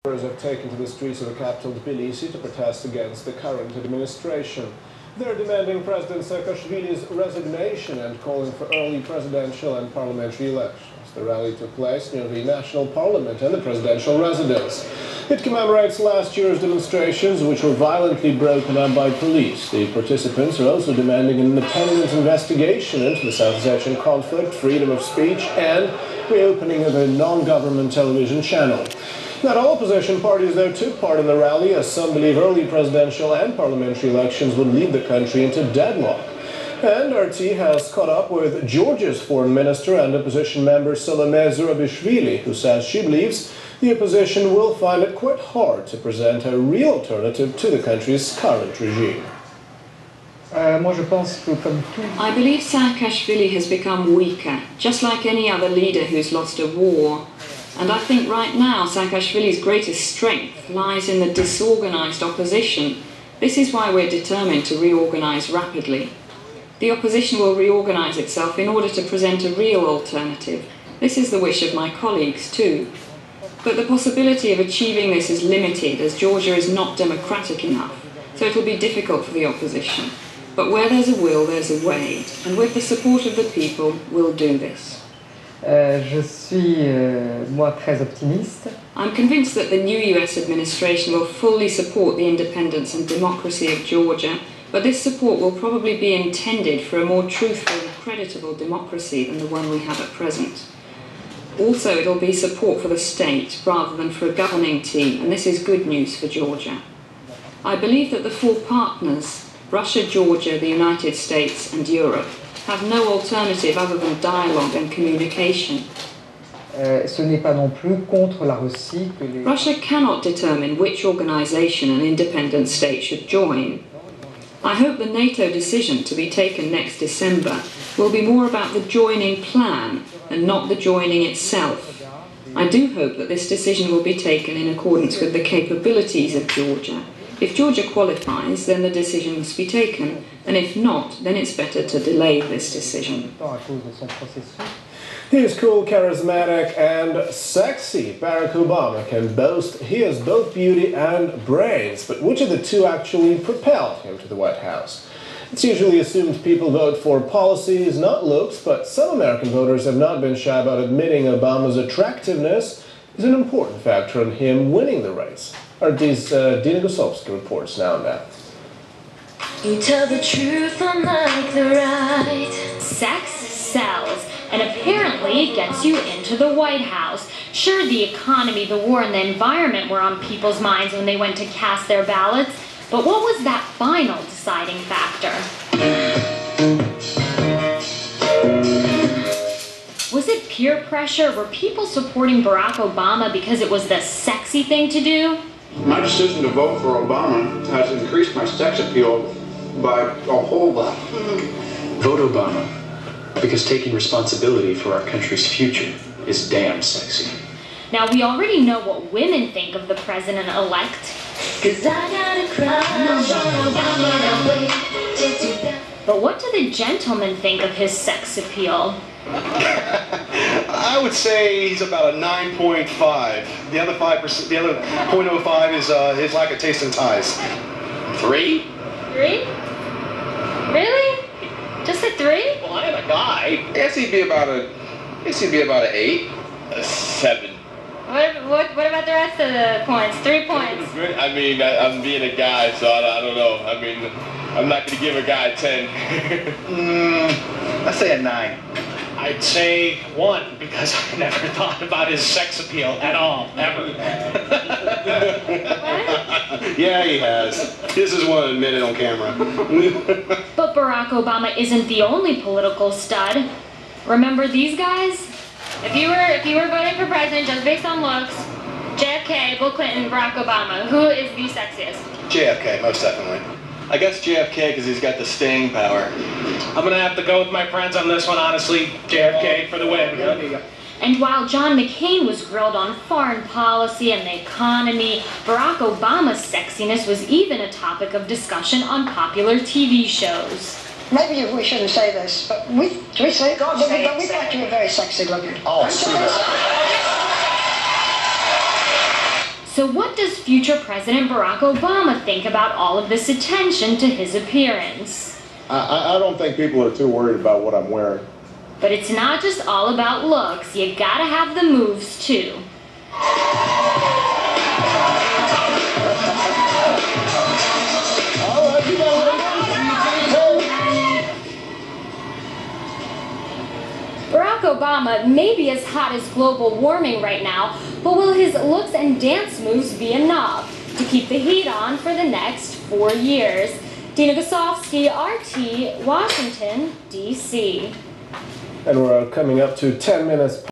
Have taken to the streets of the capital Tbilisi to protest against the current administration. They're demanding President Saakashvili's resignation and calling for early presidential and parliamentary elections. The rally took place near the National Parliament and the presidential residence. It commemorates last year's demonstrations, which were violently broken up by police. The participants are also demanding an independent investigation into the South Ossetian conflict, freedom of speech, and reopening of a non-government television channel. Not all opposition parties, though, took part in the rally, as some believe early presidential and parliamentary elections would lead the country into deadlock. And RT has caught up with Georgia's foreign minister and opposition member Saakashvili, who says she believes the opposition will find it quite hard to present a real alternative to the country's current regime. I believe Saakashvili has become weaker, just like any other leader who's lost a war. And I think right now Saakashvili's greatest strength lies in the disorganized opposition. This is why we're determined to reorganize rapidly. The opposition will reorganize itself in order to present a real alternative. This is the wish of my colleagues too. But the possibility of achieving this is limited, as Georgia is not democratic enough, so it will be difficult for the opposition. But where there's a will, there's a way, and with the support of the people, we'll do this. Je suis, moi, très optimiste. I'm convinced that the new US administration will fully support the independence and democracy of Georgia, but this support will probably be intended for a more truthful and creditable democracy than the one we have at present. Also, it'll be support for the state rather than for a governing team, and this is good news for Georgia. I believe that the four partners, Russia, Georgia, the United States and Europe, have no alternative other than dialogue and communication. Ce n'est pas non plus contre la Russie que les... Russia cannot determine which organization an independent state should join. I hope the NATO decision to be taken next December will be more about the joining plan and not the joining itself. I do hope that this decision will be taken in accordance with the capabilities of Georgia. If Georgia qualifies, then the decision must be taken, and if not, then it's better to delay this decision. He is cool, charismatic, and sexy. Barack Obama can boast he has both beauty and brains, but which of the two actually propelled him to the White House? It's usually assumed people vote for policies, not looks, but some American voters have not been shy about admitting Obama's attractiveness is an important factor in him winning the race. RT's Dina Gosowski reports now on that. You tell the truth unlike the right. Sex sells, and apparently it gets you into the White House. Sure, the economy, the war, and the environment were on people's minds when they went to cast their ballots, but what was that final deciding factor? Was it peer pressure? Were people supporting Barack Obama because it was the sexy thing to do? My decision to vote for Obama has increased my sex appeal by a whole lot. Vote Obama because taking responsibility for our country's future is damn sexy. Now, we already know what women think of the president-elect. But what do the gentlemen think of his sex appeal? I would say he's about a 9.5. The other 5%, the other 0.05 is his lack of taste in ties. 3? 3? Really? Just a 3? Well, I am a guy. I guess he'd be about an 8. A 7. What about the rest of the points? 3 points. I mean, I'm being a guy, so I don't know. I mean, I'm not going to give a guy a 10. I'd say a 9. I'd say 1, because I never thought about his sex appeal at all, ever. Yeah, he has. This is one admitted on camera. But Barack Obama isn't the only political stud. Remember these guys? If you were voting for president just based on looks, JFK, Bill Clinton, Barack Obama, who is the sexiest? JFK, most definitely. I guess JFK because he's got the staying power. I'm going to have to go with my friends on this one, honestly. JFK for the win. And while John McCain was grilled on foreign policy and the economy, Barack Obama's sexiness was even a topic of discussion on popular TV shows. Maybe we shouldn't say this, but we say it? But we thought you were very sexy looking. Oh, So what does future President Barack Obama think about all of this attention to his appearance? I don't think people are too worried about what I'm wearing. But it's not just all about looks. You gotta have the moves, too. Barack Obama may be as hot as global warming right now, but will his looks and dance moves be enough to keep the heat on for the next 4 years? Dina Gosofsky, RT, Washington, D.C. And we're coming up to 10 minutes